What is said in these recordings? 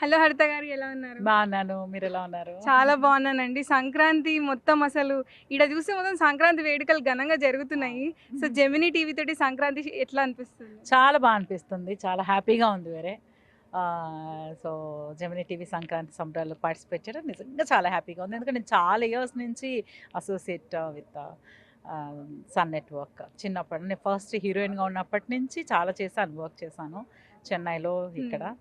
Hello హరిత గారు ఎలా ఉన్నారు? బాగున్నాను. మీరెలా ఉన్నారు? చాలా బాగున్నానండి. సంక్రాంతి మొత్తం అసలు ఈడ చూస్తే మొత్తం సంక్రాంతి వేడుకలు ఘనంగా జరుగుతున్నాయి. సో, అవును. జెమినీ టీవీ తోటి సంక్రాంతి ఎట్లా అనిపిస్తుంది? చాలా అనిపిస్తుంది. చాలా హ్యాపీగా ఉంది వేరే. సో, జెమినీ టీవీ సంక్రాంతి సంబరాల్లో పార్టిసిపేట్ చేయడం నిజంగా చాలా హ్యాపీగా ఉంది. ఎందుకంటే నేను చాలా ఇయర్స్ నుంచి అసోసియేట్ విత్ సన్ నెట్‌వర్క్. చిన్నప్పుడు నేను ఫస్ట్ హీరోయిన్‌గా ఉన్నప్పటి నుంచి చాలా చేశాను. వర్క్ చేశాను. చెన్నైలో, ఇక్కడ. హ్మ్.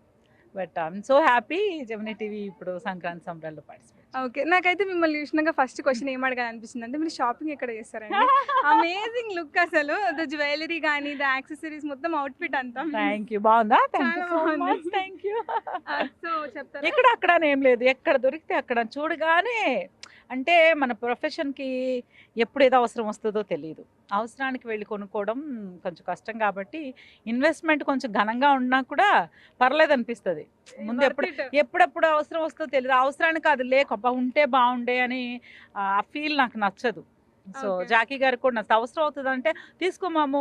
But I am so happy Gemini TV ఇప్పుడు సంక్రాంతి సంబరాల్లో పార్టిసిపేట్ ఓకే. నాకైతే మిమ్మల్ని చూసినాక ఫస్ట్ క్వెషన్ ఏం అడగాలనిపిస్తుంది అంటే మీరు షాపింగ్ ఎక్కడ చేస్తారండి? అమేజింగ్ లుక్ అసలు. ద జ్యువెలరీ గాని, ద యాక్సెసరీస్ మొత్తం అవుట్‌ఫిట్ అంతా. Thank you. బావుందా? థ్యాంక్ యూ చాలా సో బాగుంది. మచ్. Thank you. సో, చెప్తారా? ఇక్కడ అక్కడ అని ఏం లేదు. ఎక్కడ దొరికితే అక్కడ చూడగానే అంటే మన ప్రొఫెషన్‌కి ఎప్పుడు ఏది అవసరం వస్తదో తెలీదు. అవసరానికి వెళ్లి కొనుక్కోవడం కొంచెం కష్టం కాబట్టి ఇన్వెస్ట్‌మెంట్ కొంచెం ఘనంగా ఉన్నా కూడా పర్లేదనిపిస్తది. ముందు వర్త్ ఇట్. ఎప్పుడెప్పుడు అవసరం వస్తదో తెలీదు. అవసరానికి అది లేక ఉంటే బావుండే అని ఆ ఫీల్ నాకు నచ్చదు. So, okay. జాకీ గారికి కూడా నచ్చదు. అవసరం అవుతదంటే తీసుకో మాము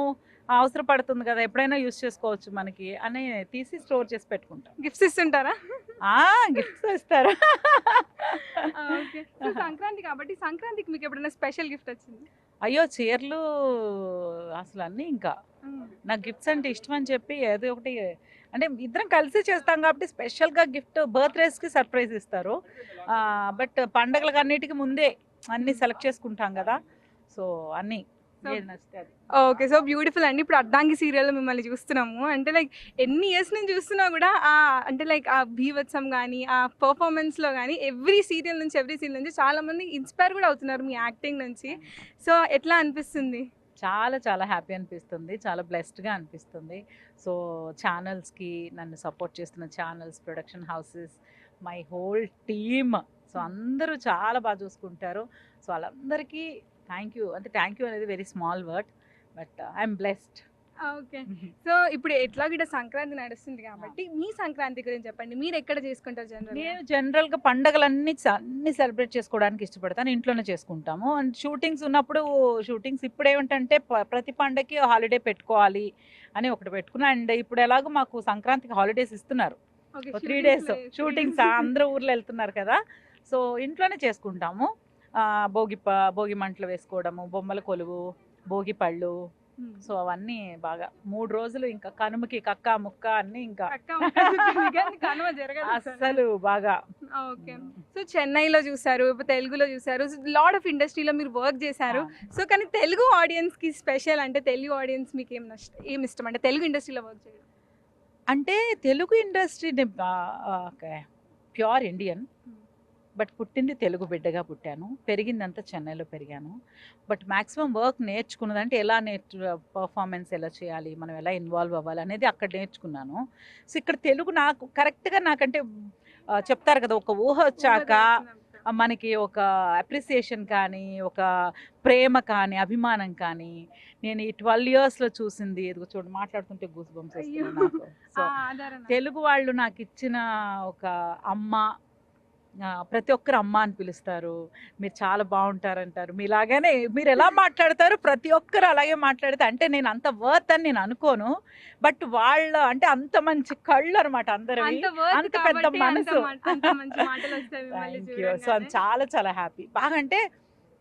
అవసరం పడుతుంది కదా! ఎప్పుడైనా యూజ్ చేసుకోవచ్చు మనకి అని తీసి స్టోర్ చేసి పెట్టుకుంటా. గిఫ్ట్స్ ఇస్తుంటారా? ఆ! గిఫ్ట్స్ ఇస్తారు. ఓకే. సో, సంక్రాంతి కాబట్టి సంక్రాంతికి మీకు ఎప్పుడైనా స్పెషల్ గిఫ్ట్ వచ్చిందా? అయ్యో! చీరలు అసలు అన్నీ ఇంకా. హ్మ్. నాకు గిఫ్ట్స్ అంటే ఇష్టం అని చెప్పి ఏదో ఒకటి అంటే ఇద్దరం కలిసి చేస్తాం కాబట్టి స్పెషల్‌గా గిఫ్ట్ బర్త్‌డేస్‌కి సర్ప్రైజ్ ఇస్తారు. బట్ పండగలకన్నిటికి ముందే అన్నీ సెలెక్ట్ చేసుకుంటాం గదా! సో, అన్నీ ఏది నచ్చితే అది. ఓకే. సో, బ్యూటిఫుల్ అండి. ఇప్పుడు 'అర్ధాంగి' సీరియల్‌లో మిమ్మల్ని చూస్తున్నాము. అంటే లైక్ ఎన్ని ఇయర్స్ నుంచి చూస్తున్నా గూడా అంటే లైక్ ఆ బీభత్సం గాని, ఆ పెర్ఫార్మన్స్‌లో గాని ఎవ్రీ సీరియల్ నుంచి చాలామంది ఇన్‌స్పైర్ గూడా అవుతున్నారు మీ యాక్టింగ్ నుంచి. సో, ఎట్లా అనిపిస్తుంది? చాలా హ్యాపీ అనిపిస్తుంది. చాలా బ్లెస్డ్‌గా అనిపిస్తుంది. సో, ఛానల్స్‌కి నన్ను సపోర్ట్ చేస్తున్న channels, production houses, my whole team. So, అందరూ చాలా చూసుకుంటారు. సో, వాళ్ళందరికీ థ్యాంక్ యూ. అంటే థ్యాంక్ యూ అనేది very small word. But I am blessed. Okay. So, ఇప్పుడు ఎట్లాగో ఈడ సంక్రాంతి నడుస్తుంది కాబట్టి మీ సంక్రాంతి గురించి చెప్పండి. మీరెక్కడ చేసుకుంటారు జనరల్‌గా? నేను జనరల్‌గా పండగలన్నీ అన్నీ సెలబ్రేట్ చేసుకోవడానికి ఇష్టపడతాను. ఇంట్లోనే చేసుకుంటాము. అండ్ షూటింగ్స్ ఉన్నప్పుడు షూటింగ్స్ ఇప్పుడేమిటంటే ప్రతి పండగకి హాలిడే పెట్టుకోవాలి అని ఒకటి పెట్టుకున్నా. అండ్ ఇప్పుడు ఎలాగో మాకు సంక్రాంతికి హాలిడేస్ ఇస్తున్నారు. ఓకే. 3 డేస్ షూటింగ్స్‌లో షూటింగ్స్ అందరూ ఊర్లో వెళ్తున్నారు కదా! సో, ఇంట్లోనే చేసుకుంటాము. భోగి మంటలు వేసుకోవడము, బొమ్మల కొలువు, భోగి పళ్ళు. హ్మ్. సో, అవన్నీ బాగా 3 రోజులు ఇంకా కనుమకి కక్క, ముక్క అన్నీ ఇంకా పక్కా కానీ కనుమ జరగదు అసలు. అస్సలు బాగా. ఓకే. సో, చెన్నైలో చూసారు, ఇప్పుడు తెలుగులో చూసారు. లాట్ ఆఫ్ ఇండస్ట్రీలో మీరు వర్క్ చేశారు. సో, కానీ తెలుగు ఆడియన్స్‌కి స్పెషల్ అంటే తెలుగు ఆడియన్స్ మీకేం ఏమిష్టం? అంటే తెలుగు ఇండస్ట్రీలో వర్క్ చేయడం? అంటే తెలుగు ఇండస్ట్రీని ఓకే. Pure Indian. హ్మ్. బట్ పుట్టింది తెలుగు బిడ్డగా పుట్టాను. పెరిగిందంతా చెన్నైలో పెరిగాను. బట్ మాక్సిమం వర్క్ నేర్చుకున్నదంటే ఎలా పెర్ఫార్మెన్స్ ఎలా చేయాలి, మనం ఎలా ఇన్వాల్వ్ అవ్వాలి అనేది అక్కడ నేర్చుకున్నాను. సో, ఇక్కడ తెలుగు నాకు కరెక్ట్‌గా నాకంటే చెప్తారు కదా! ఒక ఊహ వచ్చాక మనకి ఒక అప్రిసియేషన్ కానీ, ఒక ప్రేమ కానీ, అభిమానం కానీ, నేను ఈ 12 ఇయర్స్‌లో చూసింది ఇదిగో చూడు మాట్లాడుతుంటే గూస్ బంప్స్ అయ్యో! వస్తున్నాయి నాకు. సో, ఆదరణ. తెలుగు వాళ్ళు నాకిచ్చిన ఒక అమ్మ. ప్రతి ఒక్కరు అమ్మ అని పిలుస్తారు. మీరు చాలా బావుంటారంటారు. మీలాగానే మీరెలా మాట్లాడతారో ప్రతి ఒక్కరు అలాగే మాట్లాడితే అంటే నేను అంత వర్త్ అని నేను అనుకోను. బట్ వాళ్ళ అంటే అంత మంచి కళ్ళనమాట అందరివి. అంత వర్త్ అంత పెద్ద కాబట్టి మనసు. అంత మంచి మాటలొస్తాయి మిమ్మల్ని థ్యాంక్ యూ. సో, చూడంగానే. చాలా హ్యాపీ. బాగా అంటే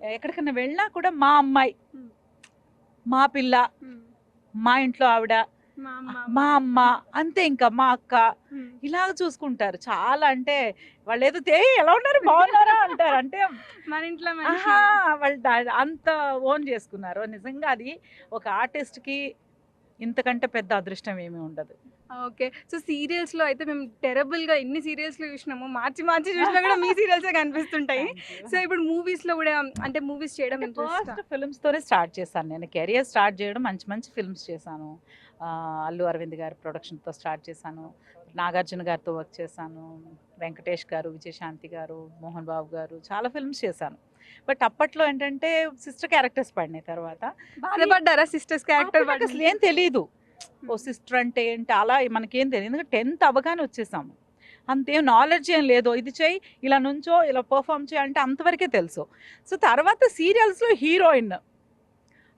ఎక్కడికన్నా వెళ్ళినా కూడా మా అమ్మాయి, హ్మ్. మా పిల్ల, హ్మ్. మా ఇంట్లో ఆవిడ, మా అమ్మ. మా అమ్మ అంతే ఇంకా మా అక్క. హ్మ్. ఇలాగ చూసుకుంటారు. చాలా అంటే వాళ్ళేదో ఎలా ఉన్నారు? బాగున్నారా? అంటారు. అంటే మన ఇంట్లో మనిషి. ఆహా! వాళ్ళు అంత ఓన్ చేసుకున్నారు. నిజంగా అది ఒక ఆర్టిస్ట్‌కి ఇంతకంటే పెద్ద అదృష్టం ఏమీ ఉండదు. ఓకే. సో, సీరియల్స్‌లో అయితే మేము టెరబుల్‌గా ఎన్ని సీరియల్స్‌లో చూసినామో మార్చి చూసినా కూడా మీ సీరియల్సే కనిపిస్తుంటాయి. Thank you. సో, ఇప్పుడు మూవీస్‌లో కూడా అంటే మూవీస్ చేయడం అంటే ఇంట్రెస్టా? ఫస్ట్ ఫిల్మ్స్‌తోనే స్టార్ట్ చేశాను నేను. కెరియర్ స్టార్ట్ చేయడం మంచి ఫిల్మ్స్ చేశాను. అల్లు అరవింద్ గారి ప్రొడక్షన్‌తో స్టార్ట్ చేశాను. నాగార్జున గారితో వర్క్ చేశాను. వెంకటేష్ గారు, విజయశాంతి గారు, మోహన్ బాబు గారు చాలా ఫిల్మ్స్ చేశాను. బట్ అప్పట్లో ఏంటంటే సిస్టర్ క్యారెక్టర్స్ పడినాయి తర్వాత. బాధపడ్డారా సిస్టర్స్ క్యారెక్టర్ అప్పుడు నాకు అసలు ఏం తెలీదు. ఓ సిస్టర్ అంటే ఏంటి అలా మనకేం తెలియదు. ఎందుకంటే 10th అవ్వగానే వచ్చేసాము. అంతేం నాలెడ్జ్ ఏం లేదు. ఇది చెయ్యి, ఇలా నుంచో, ఇలా పెర్ఫార్మ్ చేయి అంటే అంతవరకే తెలుసు. సో, తర్వాత సీరియల్స్‌లో హీరోయిన్.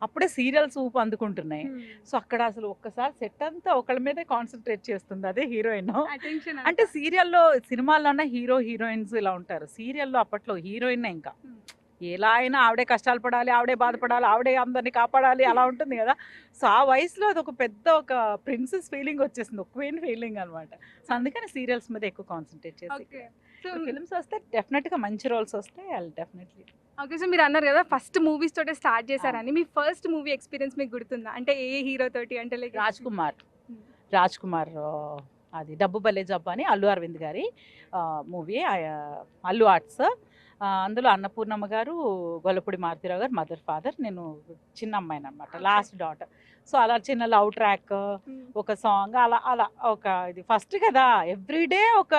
అప్పుడే సీరియల్స్ ఊపు అందుకుంటున్నాయి. సో అక్కడ అసలు ఒక్కసారి సెట్ అంతా ఒకళ్ళ మీదే కాన్సన్ట్రేట్ చేస్తుంది అదే హీరోయిన్. అటెన్షన్ అంటే సీరియల్లో సినిమాల్లోనే హీరో హీరోయిన్స్ ఇలా ఉంటారు, సీరియల్లో అప్పట్లో హీరోయిన్ ఇంకా ఎలా అయినా ఆవిడే కష్టాలు పడాలి, ఆవిడే బాధపడాలి, ఆవిడే అందరిని కాపాడాలి అలా ఉంటుంది కదా. సో ఆ వయసులో అది ఒక పెద్ద ఒక ప్రిన్సెస్ ఫీలింగ్ వచ్చేసింది, ఒక క్వీన్ ఫీలింగ్ అనమాట. సో అందుకని సీరియల్స్ మీద ఎక్కువ కాన్సన్ట్రేట్ చేసి ఓకే. సో ఫిల్మ్స్ వస్తే డెఫినెట్గా మంచి రోల్స్ వస్తే అది డెఫినెట్లీ. ఓకే. సో మీరు అన్నారు కదా ఫస్ట్ మూవీస్ తోటే స్టార్ట్ చేశారని. మీ ఫస్ట్ మూవీ ఎక్స్పీరియన్స్ మీకు గుర్తుందా? అంటే ఏ హీరో తోటి? అంటే లైక్ రాజ్ కుమార్ అది డబ్బు బలే జబ్బు అని అల్లు అరవింద్ గారి మూవీ, అల్లు ఆర్ట్స్. అందులో అన్నపూర్ణమ్మ గారు, గొల్లపూడి మారుతిరావు గారు మదర్ ఫాదర్, నేను చిన్న అమ్మాయిని అనమాట, లాస్ట్ డాటర్. సో అలా చిన్న లవ్ ట్రాక్, ఒక సాంగ్, అలా అలా ఒక ఇది ఫస్ట్ కదా, ఎవ్రీడే ఒక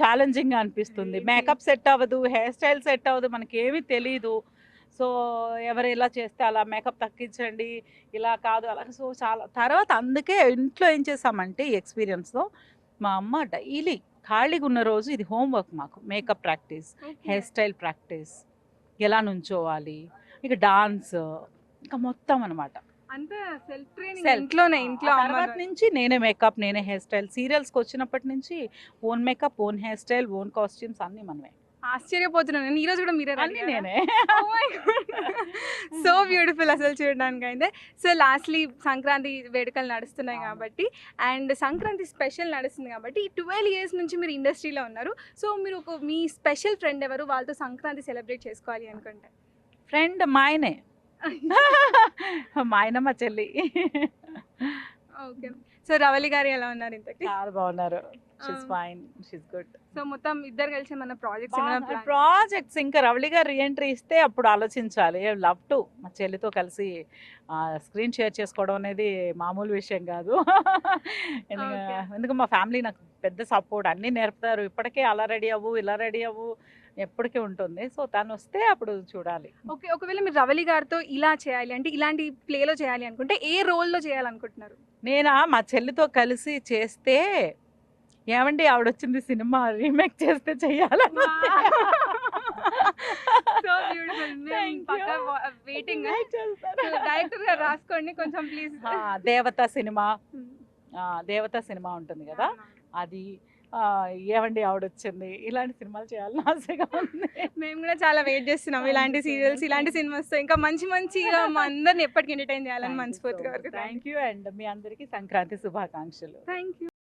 ఛాలెంజింగ్ అనిపిస్తుంది. మేకప్ సెట్ అవ్వదు, హెయిర్ స్టైల్ సెట్ అవ్వదు, మనకేమీ తెలీదు. సో ఎవరు ఇలా చేస్తే అలా మేకప్ తగ్గించండి, ఇలా కాదు అలా. సో చాలా తర్వాత అందుకే ఇంట్లో ఏం చేసామంటే ఈ ఎక్స్పీరియన్స్తో మా అమ్మ డైలీ ఖాళీగా ఉన్న రోజు ఇది హోంవర్క్ మాకు, makeup practice, hair style practice, ఎలా నుంచోవాలి, ఇక డాన్స్, ఇంకా మొత్తం అనమాట. అంతా సెల్ఫ్ ట్రైనింగ్ ఇంట్లోనే. ఇంట్లో తర్వాత నుంచి నేనే మేకప్, నేనే హెయిర్ స్టైల్. సీరియల్స్కి వచ్చినప్పటి నుంచి own makeup, own hair style, own costumes అన్నీ మనమే. ఆశ్చర్యపోతున్నాను నేను. ఈ రోజు కూడా మీరే అన్నీ నేనే. సో బ్యూటిఫుల్ అసలు చూడడానికి అయితే. సో లాస్ట్లీ సంక్రాంతి వేడుకలు నడుస్తున్నాయి కాబట్టి, అండ్ సంక్రాంతి స్పెషల్ నడుస్తుంది కాబట్టి, 12 years నుంచి మీరు ఇండస్ట్రీలో ఉన్నారు. సో మీరు మీ స్పెషల్ ఫ్రెండ్ ఎవరు, వాళ్ళతో సంక్రాంతి సెలబ్రేట్ చేసుకోవాలి అనుకుంటే? ఫ్రెండ్ మా ఆయనే. మా ఆయన మా చెల్లి. ఓకే. సో రవలి గారు ఎలా ఉన్నారు ఇంతకి? చాలా బాగున్నారు. She's fine, she's good. So మొత్తం ఇద్దరు కలిసి మన ప్రాజెక్ట్స్ ప్రాజెక్ట్స్ ఇంకా రవళి గారు రీఎంట్రీ ఇస్తే అప్పుడు ఆలోచించాలి. లవ్ టు మా చెల్లితో కలిసి స్క్రీన్ షేర్ చేసుకోవడం అనేది మామూలు విషయం కాదు. ఎందుకు మా ఫ్యామిలీ నాకు పెద్ద సపోర్ట్, అన్నీ నేర్పుతారు. ఇప్పటికే అలా రెడీ అవ్వు, ఇలా రెడీ అవ్వు, ఎప్పటికీ ఉంటుంది. సో తను వస్తే అప్పుడు చూడాలి. ఓకే. ఒకవేళ మీరు రవలి గారితో ఇలా చేయాలి అంటే, ఇలాంటి ప్లేలో చేయాలి అనుకుంటే ఏ రోల్లో చేయాలనుకుంటున్నారు? నేనా మా చెల్లితో కలిసి చేస్తే, ఏమండి ఆవిడ వచ్చింది సినిమా రీమేక్ చేస్తే చెయ్యాలని. So beautiful. పక్కా వెయిటింగ్. డైరెక్టర్ గారు రాసుకోండి కొంచెం ప్లీజ్. దేవత సినిమా ఉంటుంది కదా, అది ఏమండి ఆవిడ వచ్చింది, ఇలాంటి సినిమాలు చేయాలని ఆశగా ఉంది. మేము కూడా చాలా వెయిట్ చేస్తున్నాం ఇలాంటి సీరియల్స్, ఇలాంటి సినిమాస్ ఇంకా మంచిగా మా అందరిని ఎప్పటికీ ఎంటర్టైన్ చేయాలని మనస్ఫూర్తిగా. Thank you. అండ్ మీ అందరికీ సంక్రాంతి శుభాకాంక్షలు. Thank you.